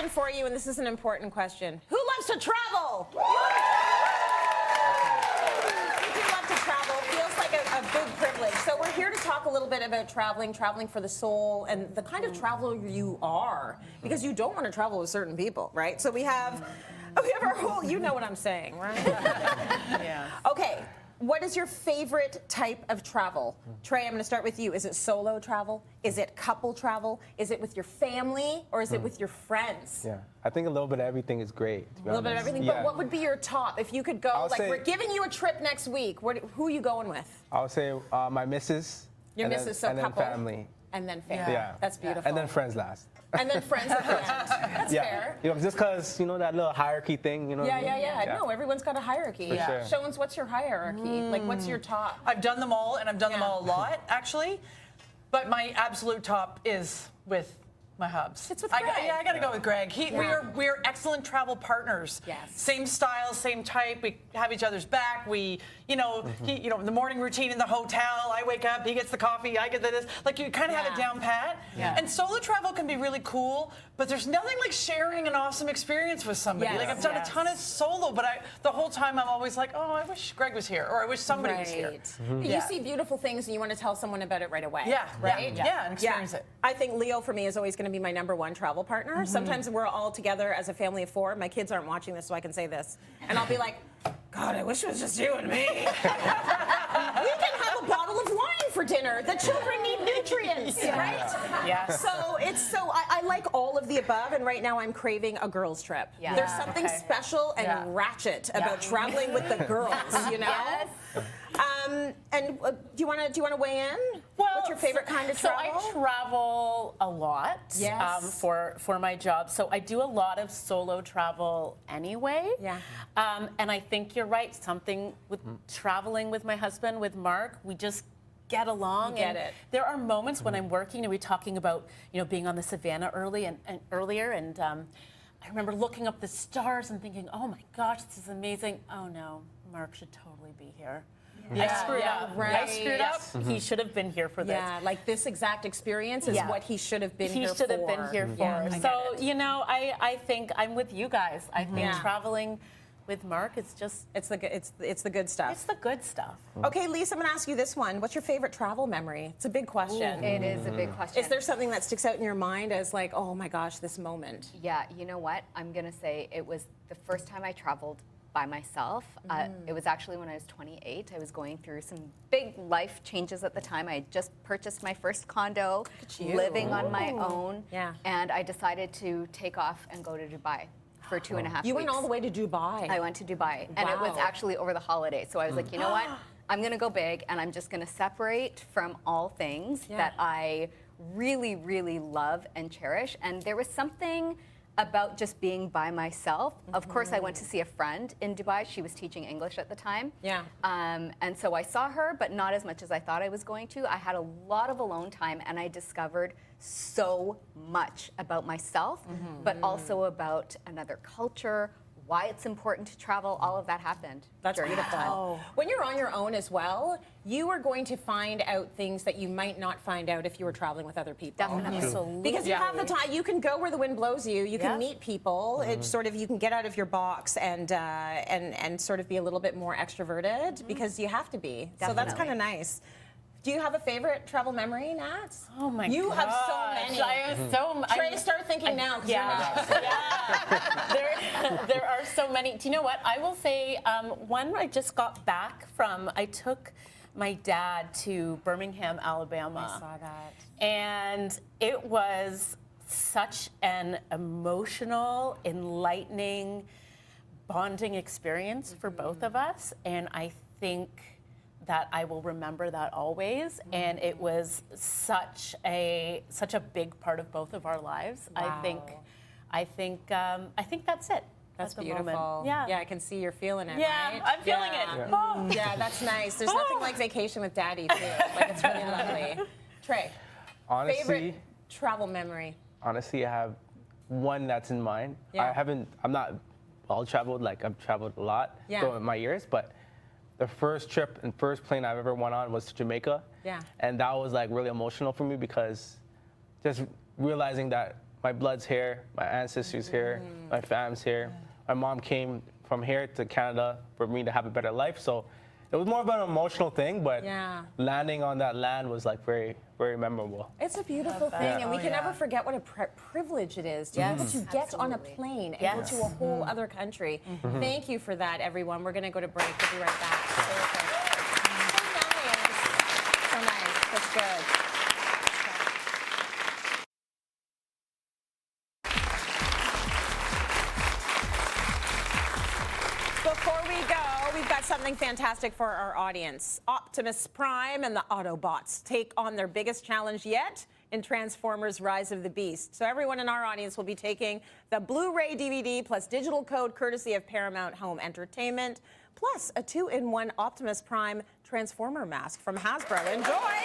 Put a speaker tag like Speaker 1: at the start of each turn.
Speaker 1: question for you, and this is an important question. Who loves to travel? If you love to travel, feels like a big privilege. So we're here to talk a little bit about traveling for the soul, and the kind of traveler you are, because you don't want to travel with certain people, right? So we have our whole, you know what I'm saying, right?
Speaker 2: Yeah.
Speaker 1: Okay. What is your favorite type of travel? Trey, I'm going to start with you. Is it solo travel? Is it couple travel? Is it with your family? Or is it with your friends?
Speaker 3: Yeah, I think a little bit of everything is great.
Speaker 1: A little bit of everything,
Speaker 3: yeah.
Speaker 1: but what would be your top? If you could go, like, we're giving you a trip next week, who are you going with?
Speaker 3: I would say my missus.
Speaker 1: Your missus, so
Speaker 3: and
Speaker 1: couple.
Speaker 3: then family.
Speaker 1: And then family.
Speaker 3: Yeah.
Speaker 1: That's beautiful.
Speaker 3: And then friends last.
Speaker 1: And then friends at the end. That's fair.
Speaker 3: You know, just because, you know, that little hierarchy thing, you know what I mean?
Speaker 1: Yeah. No, everyone's got a hierarchy.
Speaker 3: For sure.
Speaker 1: Showens, what's your hierarchy? Like, what's your top?
Speaker 2: I've done them all, and I've done them all a lot, actually. But my absolute top is with my hubs.
Speaker 1: It's with Greg.
Speaker 2: I got to go with Greg. We are excellent travel partners.
Speaker 1: Yes.
Speaker 2: Same style, same type. We have each other's back. We, the morning routine in the hotel. I wake up, he gets the coffee, I get this. Like, you kind of have it down pat.
Speaker 1: Yeah.
Speaker 2: And solo travel can be really cool, but there's nothing like sharing an awesome experience with somebody.
Speaker 1: Yes.
Speaker 2: Like, I've done a ton of solo, but the whole time I'm always like, oh, I wish Greg was here, or I wish somebody was here.
Speaker 1: You see beautiful things and you want to tell someone about it right away.
Speaker 2: Yeah.
Speaker 1: Right?
Speaker 2: Yeah, and experience it.
Speaker 1: I think Leo, for me, is always going to be my #1 travel partner. Sometimes we're all together as a family of 4. My kids aren't watching this, so I can say this. And I'll be like, God, I wish it was just you and me. We can have a bottle of wine for dinner. The children need nutrients, right?
Speaker 2: Yeah.
Speaker 1: So I like all of the above, and right now I'm craving a girls' trip.
Speaker 4: Yeah.
Speaker 1: There's something special and ratchet about traveling with the girls, you know?
Speaker 4: Yes.
Speaker 1: And do you want to weigh in?
Speaker 4: Well,
Speaker 1: what's your favorite kind of travel?
Speaker 4: So I travel a lot for my job. So I do a lot of solo travel anyway.
Speaker 1: Yeah.
Speaker 4: And I think you're right. Something with traveling with my husband, with Mark, we just get along.
Speaker 1: Get it.
Speaker 4: There are moments when I'm working and we're talking about, being on the Savannah earlier, and I remember looking up the stars and thinking, oh my gosh, this is amazing. Oh no, Mark should totally be here. I screwed up.
Speaker 1: Right.
Speaker 4: I screwed up. He should have been here for this.
Speaker 1: Yeah, like this exact experience is what he should have been here for.
Speaker 4: He should have been here for.
Speaker 1: Yeah,
Speaker 4: So, I think I'm with you guys. I think traveling with Mark, it's the good stuff.
Speaker 1: It's the good stuff. Okay, Lisa, I'm going to ask you this one. What's your favorite travel memory? It's a big question.
Speaker 4: It is a big question.
Speaker 1: Is there something that sticks out in your mind as like, oh my gosh, this moment?
Speaker 5: Yeah, you know what? I'm going to say it was the first time I traveled by myself. It was actually when I was 28. I was going through some big life changes at the time. I had just purchased my first condo, living on my own, and I decided to take off and go to Dubai for 2.5 weeks.
Speaker 1: You went all the way to Dubai?
Speaker 5: I went to Dubai, and it was actually over the holidays. So I was like, you know what? I'm going to go big, and I'm just going to separate from all things that I really, really love and cherish. And there was something about just being by myself. Of course, I went to see a friend in Dubai. She was teaching English at the time.
Speaker 1: Yeah.
Speaker 5: And so I saw her, but not as much as I thought I was going to. I had a lot of alone time, and I discovered so much about myself, but also about another culture, why it's important to travel. All of that happened.
Speaker 1: That's beautiful. When you're on your own as well, you are going to find out things that you might not find out if you were traveling with other people.
Speaker 5: Definitely.
Speaker 4: Absolutely.
Speaker 1: Because you have the time, you can go where the wind blows you. You can meet people. It's sort of, you can get out of your box and sort of be a little bit more extroverted because you have to be.
Speaker 5: Definitely.
Speaker 1: So that's kind of nice. Do you have a favorite travel memery, Nat?
Speaker 4: Oh my gosh.
Speaker 1: You have so many.
Speaker 4: I have so many.
Speaker 1: Trey, start thinking now. You're next.
Speaker 4: There are so many. Do you know what? I will say one I just got back from, I took my dad to Birmingham, Alabama.
Speaker 1: I saw that.
Speaker 4: And it was such an emotional, enlightening, bonding experience for both of us. And I think that I will remember that always, and it was such a big part of both of our lives.
Speaker 1: Wow.
Speaker 4: I think that's it.
Speaker 1: That's
Speaker 4: at the
Speaker 1: beautiful.
Speaker 4: moment. Yeah.
Speaker 1: I can see you're feeling it.
Speaker 4: Yeah,
Speaker 1: right?
Speaker 4: I'm feeling it.
Speaker 1: Yeah, that's nice. There's nothing like vacation with Daddy too. Like it's really lovely. Trey,
Speaker 3: Honestly,
Speaker 1: favorite travel memory?
Speaker 3: honestly, I have one that's in mind.
Speaker 1: Yeah.
Speaker 3: I'm not well traveled. Like I've traveled a lot throughout my years, but the first trip and first plane I've ever went on was to Jamaica.
Speaker 1: Yeah.
Speaker 3: And that was like really emotional for me because just realizing that my blood's here, my ancestors here, my fam's here. My mom came from here to Canada for me to have a better life. So it was more of an emotional thing, but landing on that land was like very, very memorable.
Speaker 1: It's a beautiful thing, and we can never forget what a privilege it is to be able to get on a plane and go to a whole other country. Thank you for that, everyone. We're going to go to break. We'll be right back. So nice. So nice. That's good. Before we go, we've got something fantastic for our audience. Optimus Prime and the Autobots take on their biggest challenge yet in Transformers Rise of the Beast. So everyone in our audience will be taking the Blu-ray DVD plus digital code courtesy of Paramount Home Entertainment, plus a 2-in-1 Optimus Prime Transformer mask from Hasbro. Enjoy!